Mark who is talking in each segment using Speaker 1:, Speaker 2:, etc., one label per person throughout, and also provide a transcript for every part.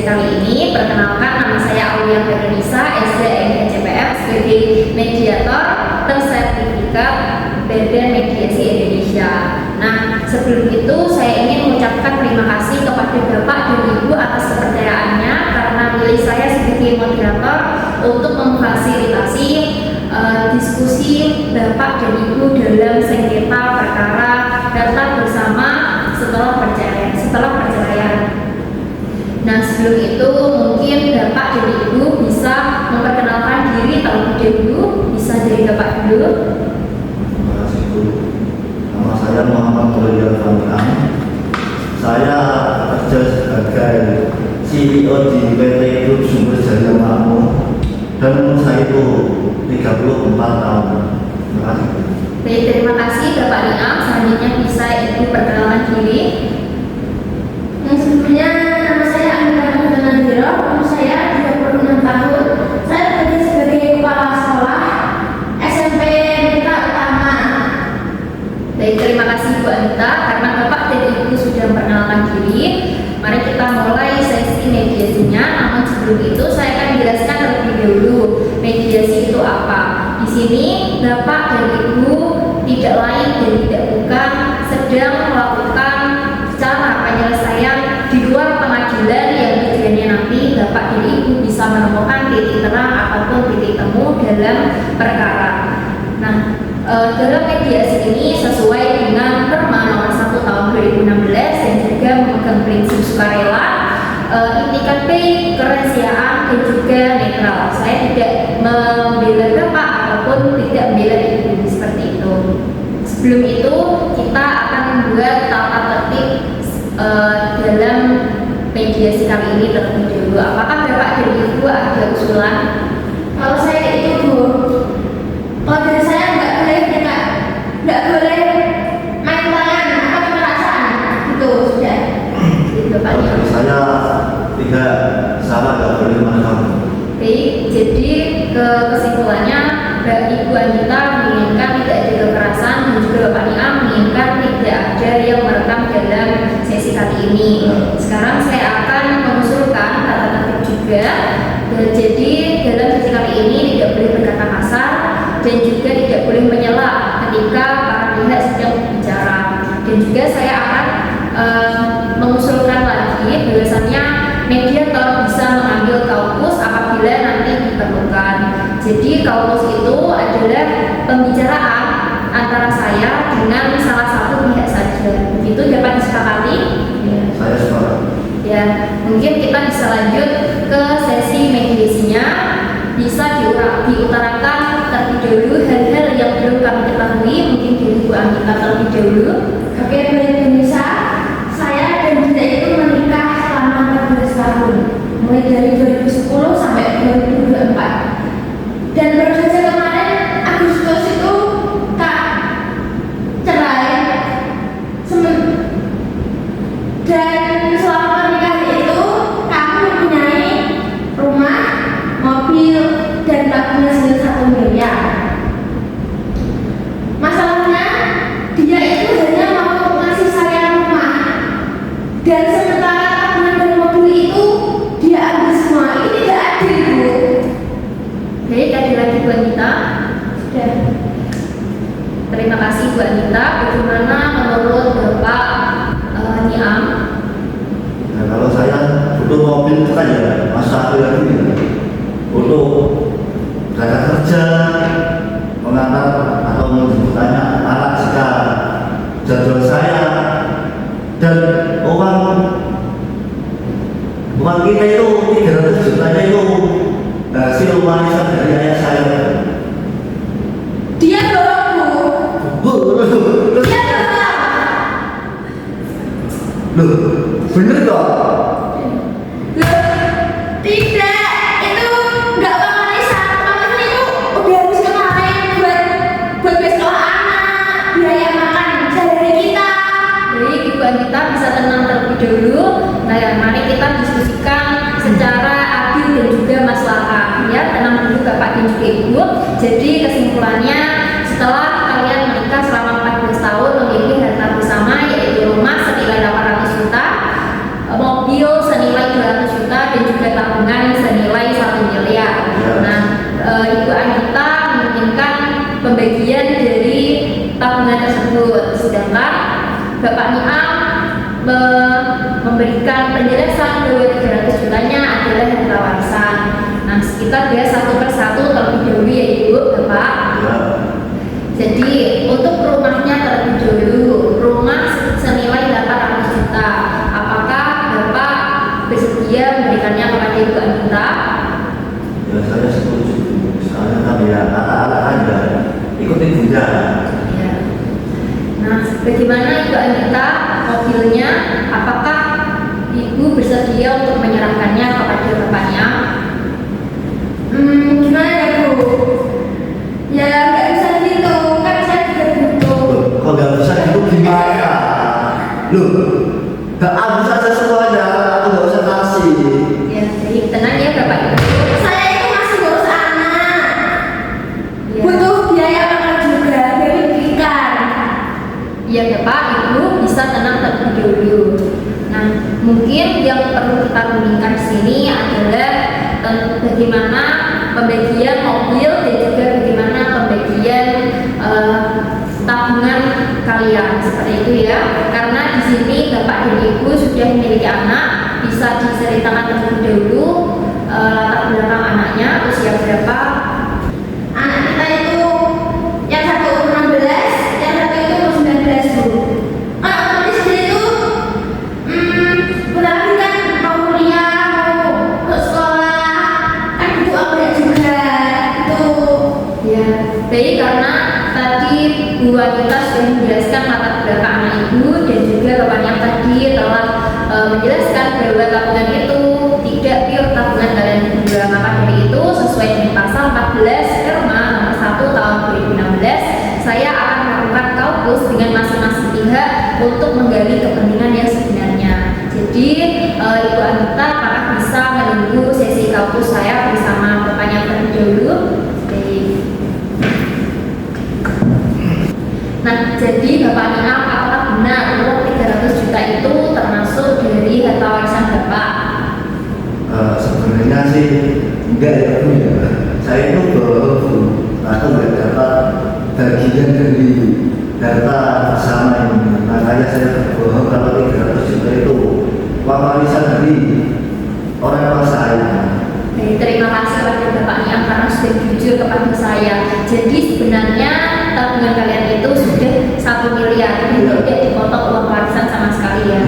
Speaker 1: kali ini. Perkenalkan, nama saya Aulia Fernisa, SDM sebagai mediator bersertifikat Badan Mediasi Indonesia. Nah, sebelum itu saya ingin mengucapkan terima kasih kepada Bapak dan Ibu atas kepercayaannya karena pilih saya sebagai moderator untuk memfasilitasi diskusi Bapak dan Ibu dalam sengketa perkara data bersama setelah perceraian. Nah, sebelum itu mungkin Bapak dan Ibu bisa memperkenalkan diri terlebih dahulu. Bisa dari Bapak dulu.
Speaker 2: Terima kasih Bu. Nama saya Muhammad Aulia Fernisa. Saya kerja sebagai CEO di PT Grup Sumber Jaya Makmur dan umur saya itu 34 tahun. Terima kasih.
Speaker 1: Baik, terima kasih Bapak Niam. Selanjutnya bisa Ibu perkenalkan diri.
Speaker 3: Yang sebelumnya nama saya Anita Nadira, umur saya 26 tahun. Saya bekerja sebagai kepala sekolah SMP Mitra Utama.
Speaker 1: Baik, terima kasih Bu Anita. Karena Bapak dan Ibu sudah memperkenalkan diri, mari kita mulai sesi mediasinya. Namun sebelum itu saya akan menjelaskan terlebih dahulu mediasi itu apa. Di sini Bapak dan Ibu tidak lain dan tidak bukan sedang melakukan cara penyelesaian di luar pengadilan yang tujuannya nanti Bapak dan Ibu bisa menemukan titik terang ataupun titik temu dalam perkara. Nah, dalam mediasi ini sesuai dengan Perma nomor 1 tahun 2016 dan juga memegang prinsip sukarela, itikat baik, kerahasiaan dan juga netral. Saya tidak membela Bapak ataupun tidak membela Ibu seperti itu. Sebelum itu kita akan membuat tata tertib dalam mediasi kali ini terlebih dahulu. Apakah Bapak dan Ibu ada usulan?
Speaker 3: Kalau saya itu Bu, kalau dari saya nggak boleh main tangan atau kekerasan, gitu sudah.
Speaker 1: Bapak
Speaker 2: Kalau
Speaker 1: Niam.
Speaker 2: dari saya tidak salah, nggak boleh makan.
Speaker 1: Baik, jadi kesimpulannya Ibu Anita menginginkan tidak ada kekerasan dan juga Bapak Niam menginginkan tidak ada yang merekam dalam sesi kali ini. Sekarang saya akan mengusulkan tata tertib juga. Dan jadi dalam sesi kali ini tidak boleh berkata kasar dan juga tidak boleh menyela ketika para pihak sedang berbicara. Dan juga saya akan mengusulkan lagi bahwasannya mediator bisa mengambil kaukus apabila nanti diperlukan. Jadi kaukus itu adalah pembicaraan antara saya dengan salah satu pihak saja. Begitu dapat disepakati? Ya.
Speaker 2: Saya sepakat.
Speaker 1: Ya, mungkin kita bisa lanjut ke sesi mediasinya. Bisa diutarakan terlebih dahulu hal-hal yang belum kami ketahui. Mungkin dari Bu Anita terlebih dahulu.
Speaker 3: Oke, baik Indonesia. Saya dan Dinda itu menikah selama 14 tahun, mulai dari 2010 sampai 2024. Dan baru saja kemarin Agustus itu Kak cerai. Dan selama pernikahan itu kami mempunyai rumah, mobil, dan tabungan senilai 1 miliar. Masalahnya dia itu hanya mau ngasih saya rumah, dan sementara tabungan dan mobil itu dia ambil semua. Ini tidak adil Bu.
Speaker 1: Baik, ada lagi Bu Anita.
Speaker 3: Sudah.
Speaker 1: Terima kasih Bu Anita. Bagaimana menurut Bapak Niam?
Speaker 2: Nah, kalau saya butuh mobil itu kan ya masa lagi butuh berangkat kerja, mengantar atau menjemputnya anak jika jadwal saya dan uang kita itu 300 juta itu hasil warisan dari ayah saya.
Speaker 3: Dia dorong Bu. Dia dorong.
Speaker 2: Loh, bener dong?
Speaker 3: Loh, tidak, itu nggak uang warisan. Warisan itu udah habis kemarin buat sekolah anak, biaya makan sehari kita.
Speaker 1: Baik, Ibu Anita bisa tenang terlebih dahulu. Nah, mari kita diskusikan secara adil dan juga maslahat. Ya, tenang dulu Bapak dan juga Ibu. Jadi kesimpulannya setelah kalian menikah selama 14 tahun memiliki harta bersama yaitu rumah senilai 800 juta, mobil senilai senilai 200 juta dan juga tabungan senilai 1 miliar. Nah, Ibu Anita menginginkan pembagian dari tabungan tersebut, sedangkan Bapak Niam memberikan penjelasan bahwa 300 jutanya adalah harta warisan. Nah, kita bahas satu persatu terlebih dahulu ya Ibu, Bapak.
Speaker 2: Ya.
Speaker 1: Jadi untuk rumahnya terlebih dahulu, rumah senilai 800 juta. Apakah Bapak bersedia memberikannya kepada Ibu Anita?
Speaker 2: Ya saya setuju. Soalnya kan ya anak-anak Anda ikutin bunda.
Speaker 1: Ya. Nah, bagaimana Ibu Anita mobilnya? Apakah Ibu bersedia untuk menyerahkannya kepada bapaknya?
Speaker 3: Gimana ya Bu? Ya nggak bisa gitu, kan saya juga butuh.
Speaker 2: Kok nggak bisa itu gimana? Loh, nggak ambil saja semuanya, aku nggak usah kasih.
Speaker 1: Ya, jadi tenang ya Bapak Ibu.
Speaker 3: Saya itu masih ngurus anak,
Speaker 1: Ya.
Speaker 3: butuh biaya makan juga, biaya pendidikan.
Speaker 1: Ya Bapak Ibu bisa tenang terlebih dahulu. Nah, mungkin yang perlu kita bimbingkan di sini adalah bagaimana pembagian mobil dan juga bagaimana pembagian tabungan kalian, seperti itu ya. Karena di sini Bapak dan Ibu sudah memiliki anak, bisa diceritakan terlebih dahulu latar belakang anaknya, usia berapa.
Speaker 3: Anak kita itu yang satu umur 16, yang satu itu umur 19 Bu. Otomatis dia itu bentar lagi kan mau kuliah, mau ke sekolah, kan butuh upgrade juga itu.
Speaker 1: Ya, baik, karena tadi Bu Anita sudah menjelaskan latar belakang anak Ibu dan juga bapaknya tadi telah menjelaskan bahwa tabungan itu tidak pure tabungan kalian berdua. Maka dari itu sesuai dengan pasal 14 Perma nomor 1 tahun 2016, saya akan melakukan kaukus dengan masing-masing pihak untuk menggali kepentingan yang sebenarnya. Jadi Ibu Anita apakah bisa menunggu sesi kaukus saya bersama bapaknya terlebih dahulu? Baik. Nah, jadi Bapak Niam, apakah benar uang 300 juta itu termasuk dari harta warisan Bapak?
Speaker 2: Sebenarnya sih enggak ya Bu ya. Saya itu bohong Bu. Aku nggak dapat bagian dari harta bersama ini. Makanya saya berbohong kalau 300 juta itu uang warisan dari orang tua saya.
Speaker 1: Baik, terima kasih kepada Bapak Niam karena sudah jujur kepada saya. Jadi sebenarnya tabungan kalian itu sudah 1 miliar dan tidak dipotong uang warisan sama sekali ya.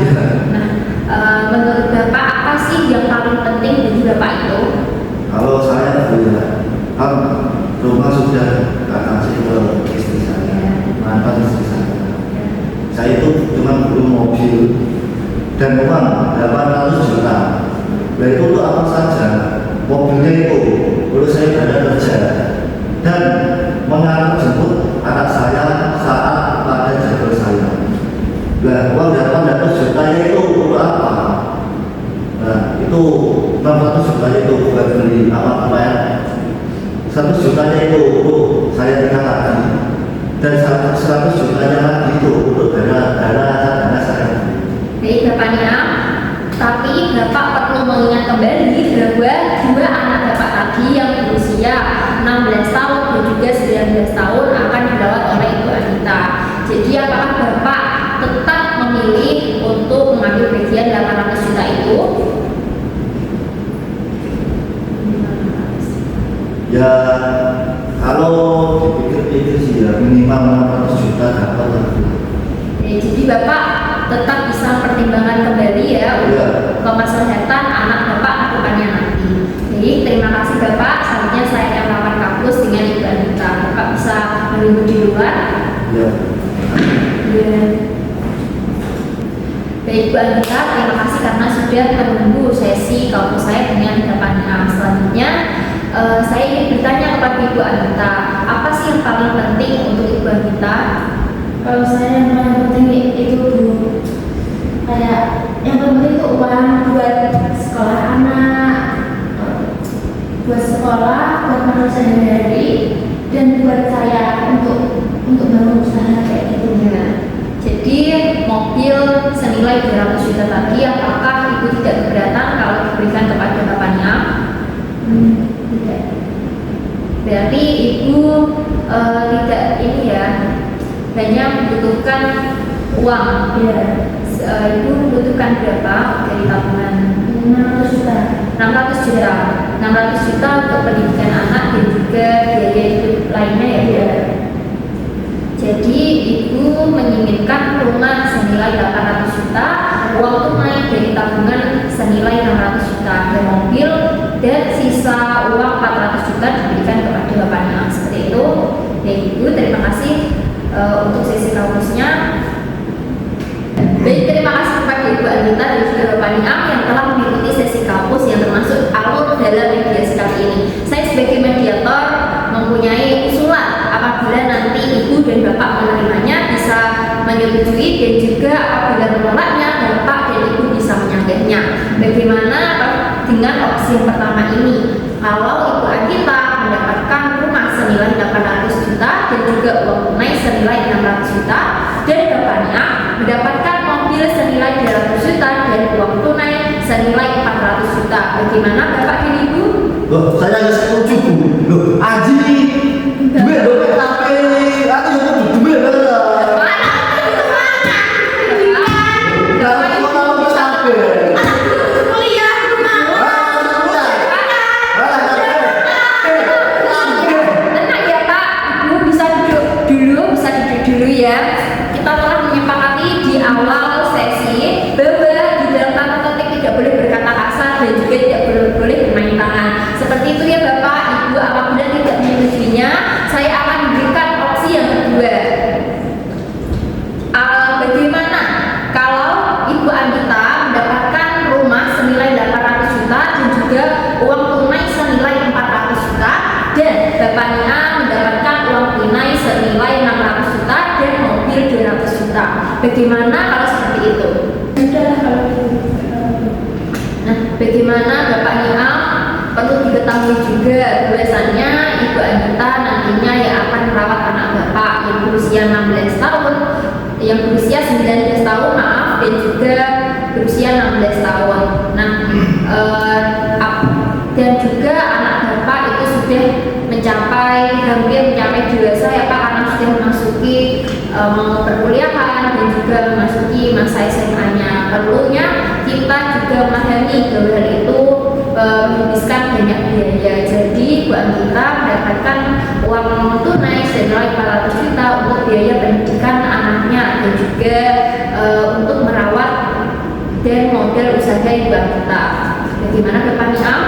Speaker 1: Nah, menurut Bapak apa sih yang paling penting bagi Bapak itu?
Speaker 2: Kalau saya Bu ya, kan rumah sudah tak kasih ke istri saya, mantan istri saya. Saya itu cuma butuh mobil dan uang 800 juta. Dan itu untuk apa saja? Mobilnya itu perlu saya berada kerja dan mengantar jemput anak saya saat pada jadwal saya. Nah, uang 800 juta itu untuk apa? Nah, itu 600 juta itu buat beli apa ya? 100 jutanya itu untuk saya nikah lagi dan 100 jutanya lagi itu untuk dana saya.
Speaker 1: Baik Bapak Niam, tapi Bapak perlu mengingat kembali bahwa dua anak Bapak tadi yang berusia 16 tahun dan juga 19 tahun akan dirawat oleh Ibu Anita. Jadi apakah Bapak tetap memilih untuk mengambil bagian 800 juta itu?
Speaker 2: Ya kalau dipikir-pikir sih ya minimal 600 juta dapat lagi.
Speaker 1: Jadi Bapak tetap bisa pertimbangkan kembali ya untuk kemaslahatan anak Bapak lakukannya nanti. Jadi terima kasih Bapak. Selanjutnya saya akan melakukan kampus dengan Ibu Anita. Bapak bisa menunggu di luar.
Speaker 2: Ya.
Speaker 1: Ya. Baik Bu Anita, terima kasih karena sudah menunggu sesi kampus saya dengan Bapak Niam. Selanjutnya saya ingin bertanya kepada Ibu Anita, apa sih yang paling penting untuk Ibu Anita?
Speaker 3: Kalau saya yang paling penting itu Bu, kayak yang penting itu uang buat sekolah anak, buat sekolah, buat makan sehari-hari, dan buat saya untuk bangun usaha kayak gitu ya.
Speaker 1: Jadi mobil senilai 200 juta tadi, apakah Ibu tidak keberatan hanya membutuhkan uang.
Speaker 3: Iya.
Speaker 1: Ibu membutuhkan berapa dari tabungan?
Speaker 3: 600 juta.
Speaker 1: 600 juta. 600 juta untuk pendidikan anak dan juga biaya hidup lainnya ya Bu.
Speaker 3: Iya.
Speaker 1: Jadi ibu menginginkan rumah senilai 800 juta, uang tunai dari tabungan senilai 600 juta, dan mobil, dan sisa uang 400 juta diberikan kepada bapaknya. Seperti itu. Ya ibu, terima kasih untuk sesi kampusnya. Baik, terima kasih kepada Ibu Anita dan juga Bapak Niam yang telah mengikuti sesi kampus yang termasuk alur dalam mediasi kali ini. Saya sebagai mediator mempunyai usulan apabila nanti Ibu dan Bapak menerimanya bisa menyetujui, dan juga apabila menolaknya Bapak dan Ibu bisa menyanggahnya. Bagaimana dengan opsi yang pertama ini? Kalau Ibu Anita mendapatkan rumah senilai 800 juta dan juga uang tunai senilai 600 juta, dan Bapak Niam mendapatkan mobil senilai 200 juta dan uang tunai senilai 400 juta. Bagaimana Bapak dan Ibu?
Speaker 2: Loh, saya nggak setuju Bu. Loh, Aji, duit dompet HP, aku yang mau duit bener. Kalau mau bisa HP.
Speaker 3: Kuliah rumah.
Speaker 1: Tenang ya Pak, Ibu bisa duduk dulu ya. Kita telah menyepakati di awal sesi bahwa di dalam tata tertib tidak boleh berkata kasar dan juga tidak boleh bermain tangan. Seperti itu ya Bapak, Ibu. Apabila tidak menyetujuinya, saya akan memberikan opsi yang kedua. Bagaimana kalau Ibu Anita mendapatkan rumah senilai 800 juta dan juga uang tunai senilai 400 juta, dan Bapak Nia mendapatkan uang tunai senilai 600 juta dan mobil 200 juta. Bagaimana kalau seperti itu?
Speaker 3: Sudah kalau gitu.
Speaker 1: Nah, bagaimana Bapak Nia? Perlu diketahui juga bahwasannya Ibu Anita nantinya yang akan merawat anak Bapak yang berusia 16 tahun, yang berusia 19 tahun maaf, dan juga berusia 16 tahun. Nah, dan juga anak Bapak itu sudah hampir mencapai dewasa ya Pak, karena sudah memasuki mau perkuliahan dan juga memasuki masa SMA-nya. Perlunya kita juga memahami bahwa hal itu menghabiskan banyak biaya. Jadi Bu Anita mendapatkan uang tunai senilai 400 juta untuk biaya pendidikan anaknya dan juga untuk merawat dan modal usaha Ibu Anita. Bagaimana Bapak Niam?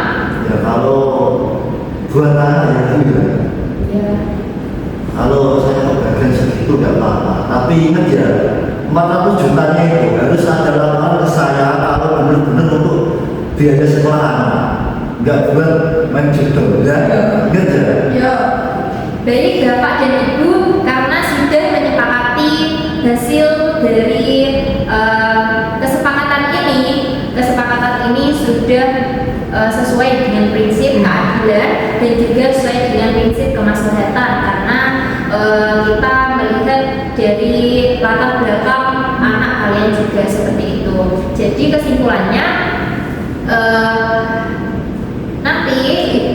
Speaker 2: Ya kalau buat anak ya,
Speaker 1: Ya.
Speaker 2: kalau saya kebagian segitu nggak apa-apa. Tapi ingat ya, 400 jutanya itu harus ada laporan ke saya kalau benar-benar untuk biaya sekolah anak, nggak buat main jodoh ya. Ingat ya.
Speaker 1: Ya. Baik Bapak dan Ibu, karena sudah menyepakati hasil dari kesepakatan ini sudah sesuai dengan prinsip keadilan dan juga sesuai dengan prinsip kemaslahatan, karena kita melihat dari latar belakang anak kalian juga seperti itu. Jadi kesimpulannya nanti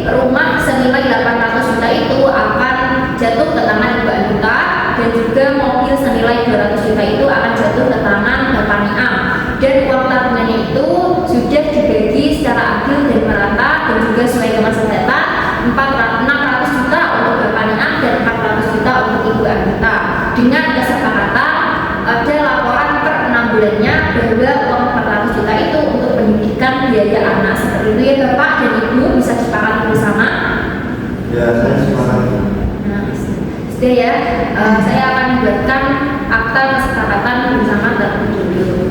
Speaker 1: rumah senilai 800 juta itu akan jatuh ke tangan Ibu Anita, dan juga mobil senilai 200 juta itu akan jatuh ke tangan Bapak Niam, dan uang tabungannya itu sudah dibagi secara adil dan merata dan juga sesuai kemaslahatan, 600 juta untuk Bapak Niam dan 400 juta untuk Ibu Anita, dengan kesepakatan ada laporan per 6 bulannya bahwa uang 400 juta itu untuk pendidikan biaya anak. Seperti itu ya Bapak dan Ibu, bisa disepakati bersama?
Speaker 2: Ya, saya sepakat.
Speaker 1: Nah, sudah ya, saya akan buatkan akta kesepakatan bersama terlebih dahulu.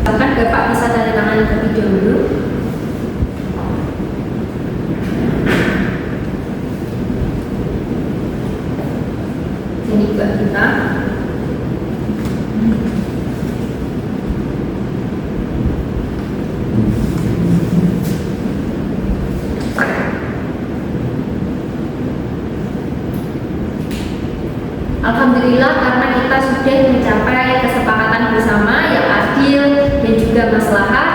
Speaker 1: Bahkan Bapak bisa tanda tangan terlebih dahulu. Ini buat kita. Alhamdulillah, karena kita sudah mencapai kesepakatan bersama yang adil dan juga maslahat.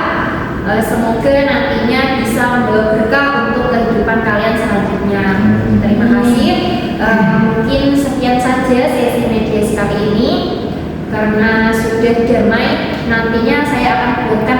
Speaker 1: Semoga nantinya bisa membawa berkah untuk kehidupan kalian selanjutnya. Terima kasih. Mungkin sekian saja sesi Karena sudah damai, nantinya saya akan buatkan